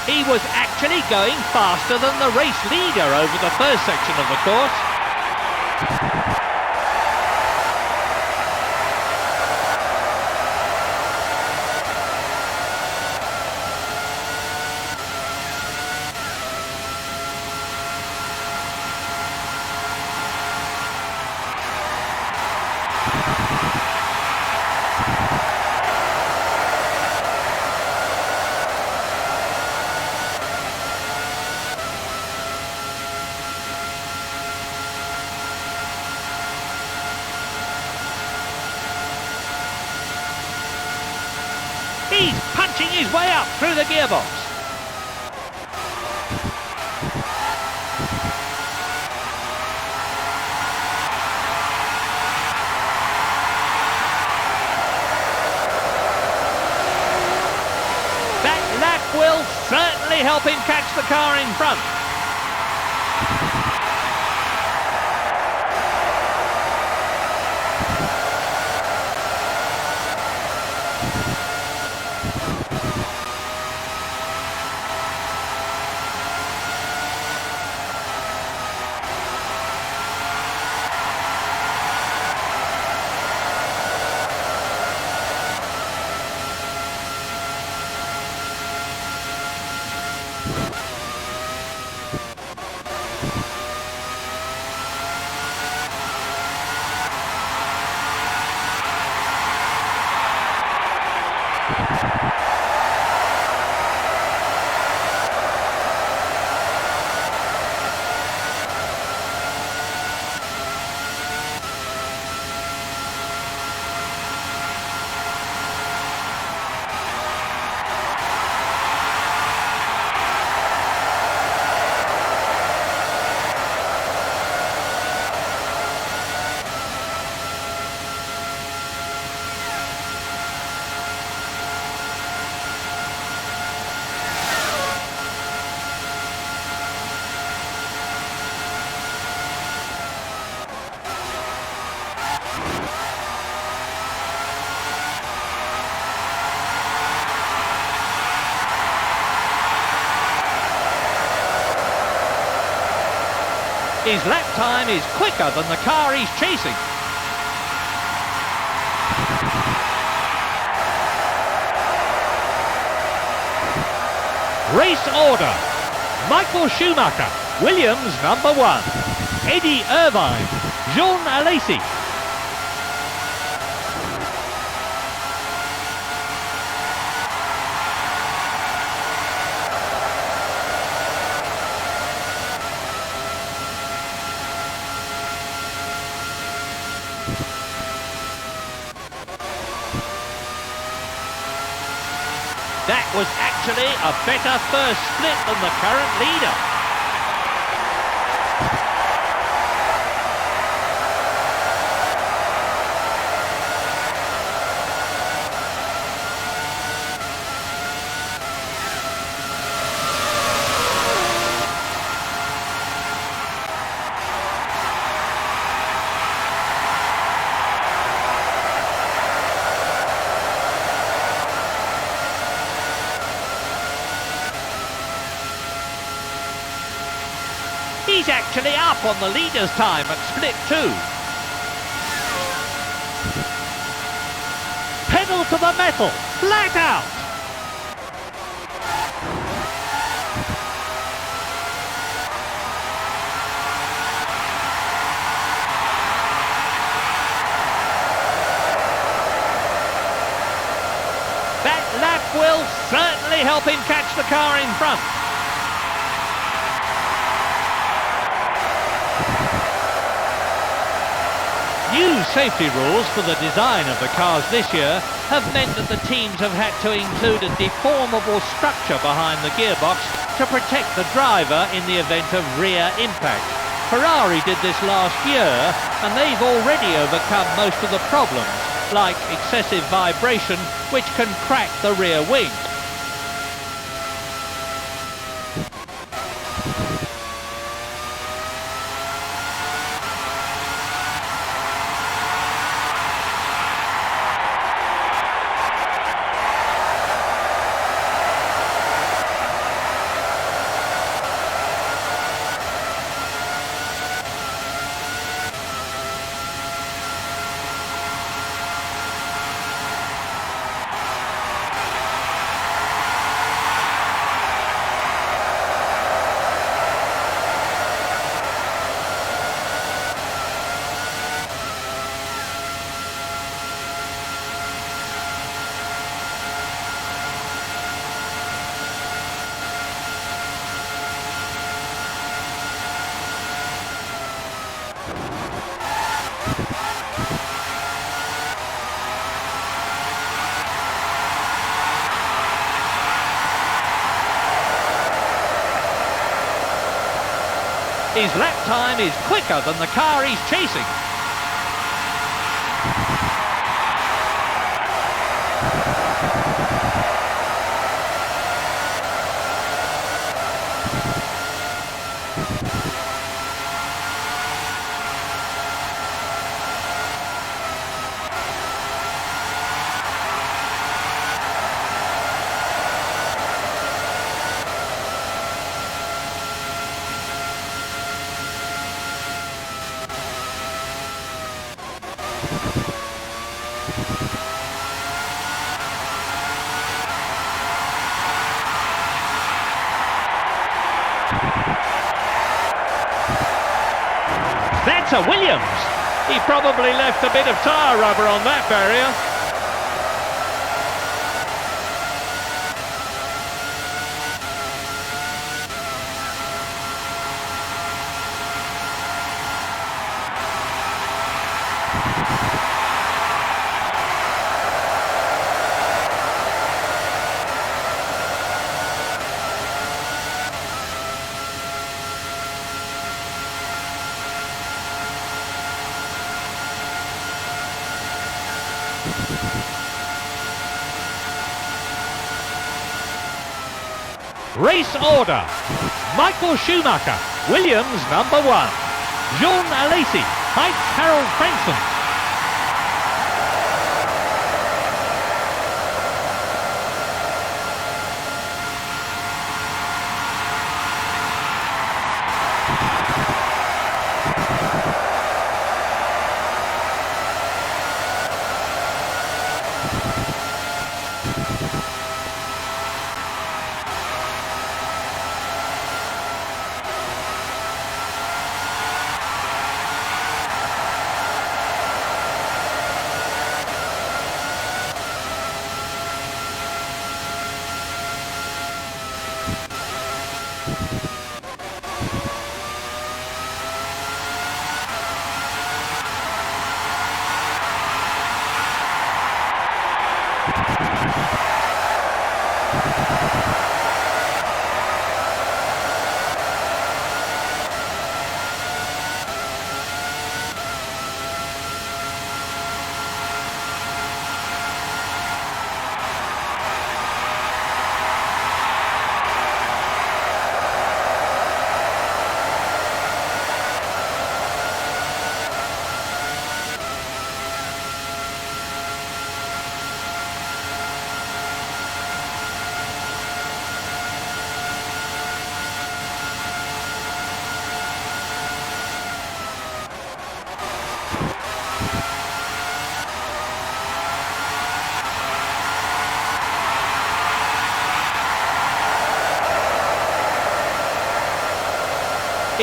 He was actually going faster than the race leader over the first section of the course. He's punching his way up through the gearbox. That lap will certainly help him catch the car in front. His lap time is quicker than the car he's chasing. Race order. Michael Schumacher, Williams number 1. Eddie Irvine, Jean Alesi. That was actually a better first split than the current leader. He's actually up on the leader's time at split 2. Pedal to the metal, flat out. That lap will certainly help him catch the car in front. New safety rules for the design of the cars this year have meant that the teams have had to include a deformable structure behind the gearbox to protect the driver in the event of rear impact. Ferrari did this last year, and they've already overcome most of the problems, like excessive vibration, which can crack the rear wing. His lap time is quicker than the car he's chasing. That's a Williams. He probably left a bit of tyre rubber on that barrier. Race order. Michael Schumacher, Williams number 1. Jean Alesi, Height Harold Franson.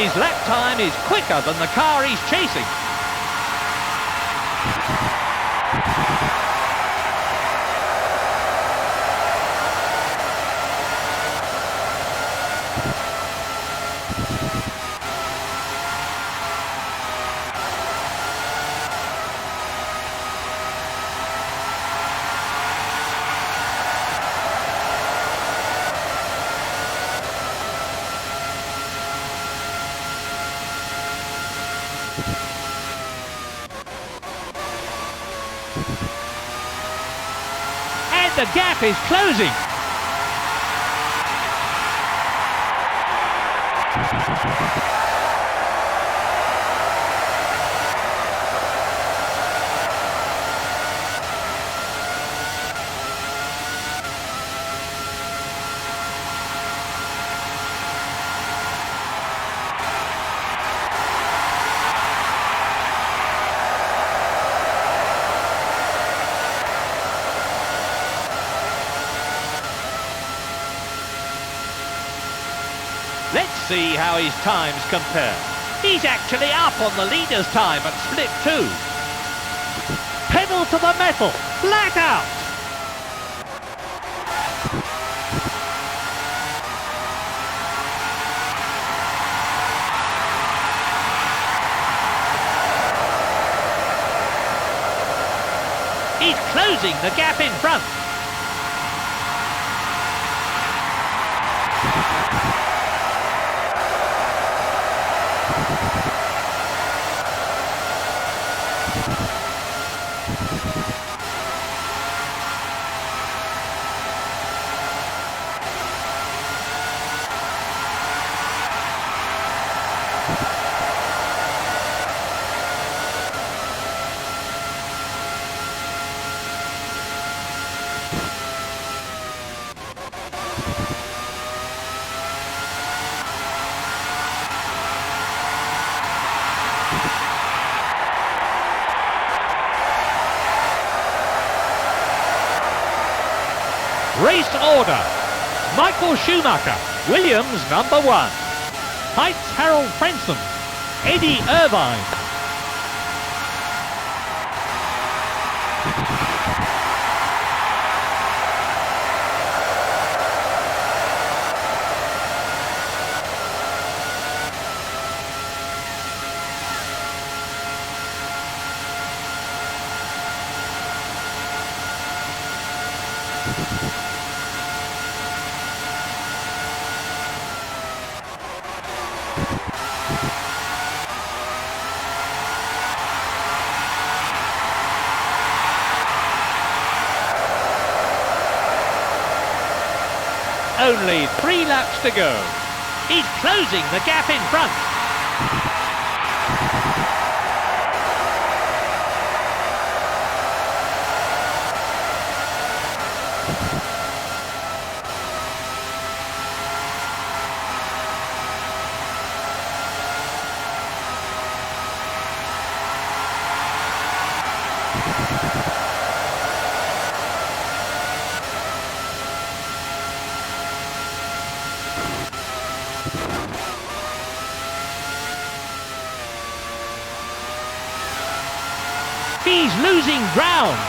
His lap time is quicker than the car he's chasing. And the gap is closing. Let's see how his times compare. He's actually up on the leader's time at split 2. Pedal to the metal, flat out. He's closing the gap in front. Race order. Michael Schumacher, Williams number 1. Heights Harold Frenson, Eddie Irvine. Only 3 laps to go. He's closing the gap in front. He's losing ground.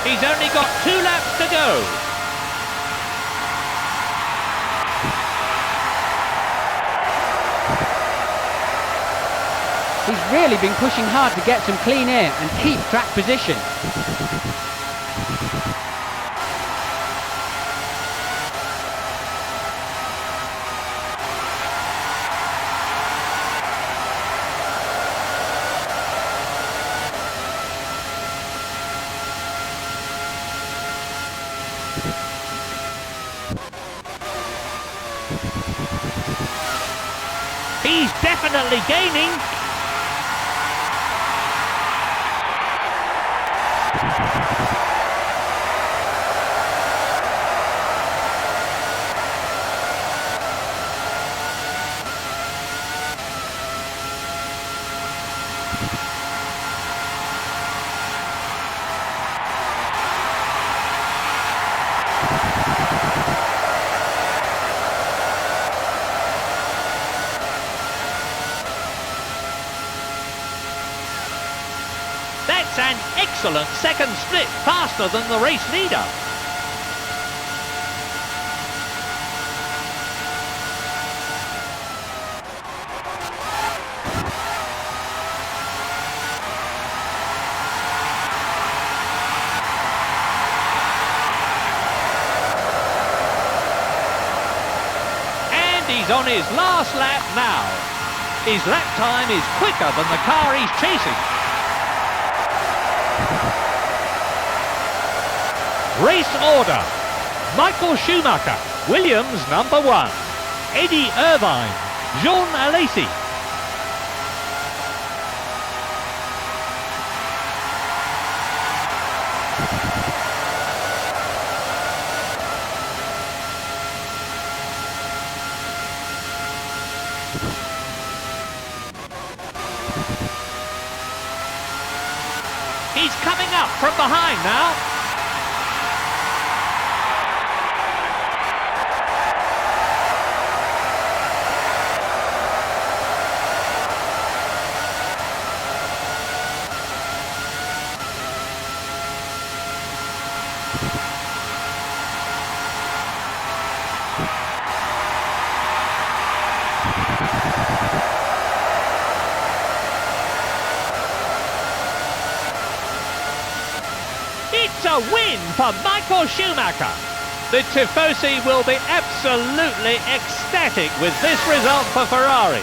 He's only got 2 laps to go. He's really been pushing hard to get some clean air and keep track position. He's definitely gaining. That's an excellent second split, faster than the race leader. And he's on his last lap now. His lap time is quicker than the car he's chasing. Race order: Michael Schumacher, Williams number 1. Eddie Irvine, Jean Alesi. He's coming up from behind now. It's a win for Michael Schumacher. The Tifosi will be absolutely ecstatic with this result for Ferrari.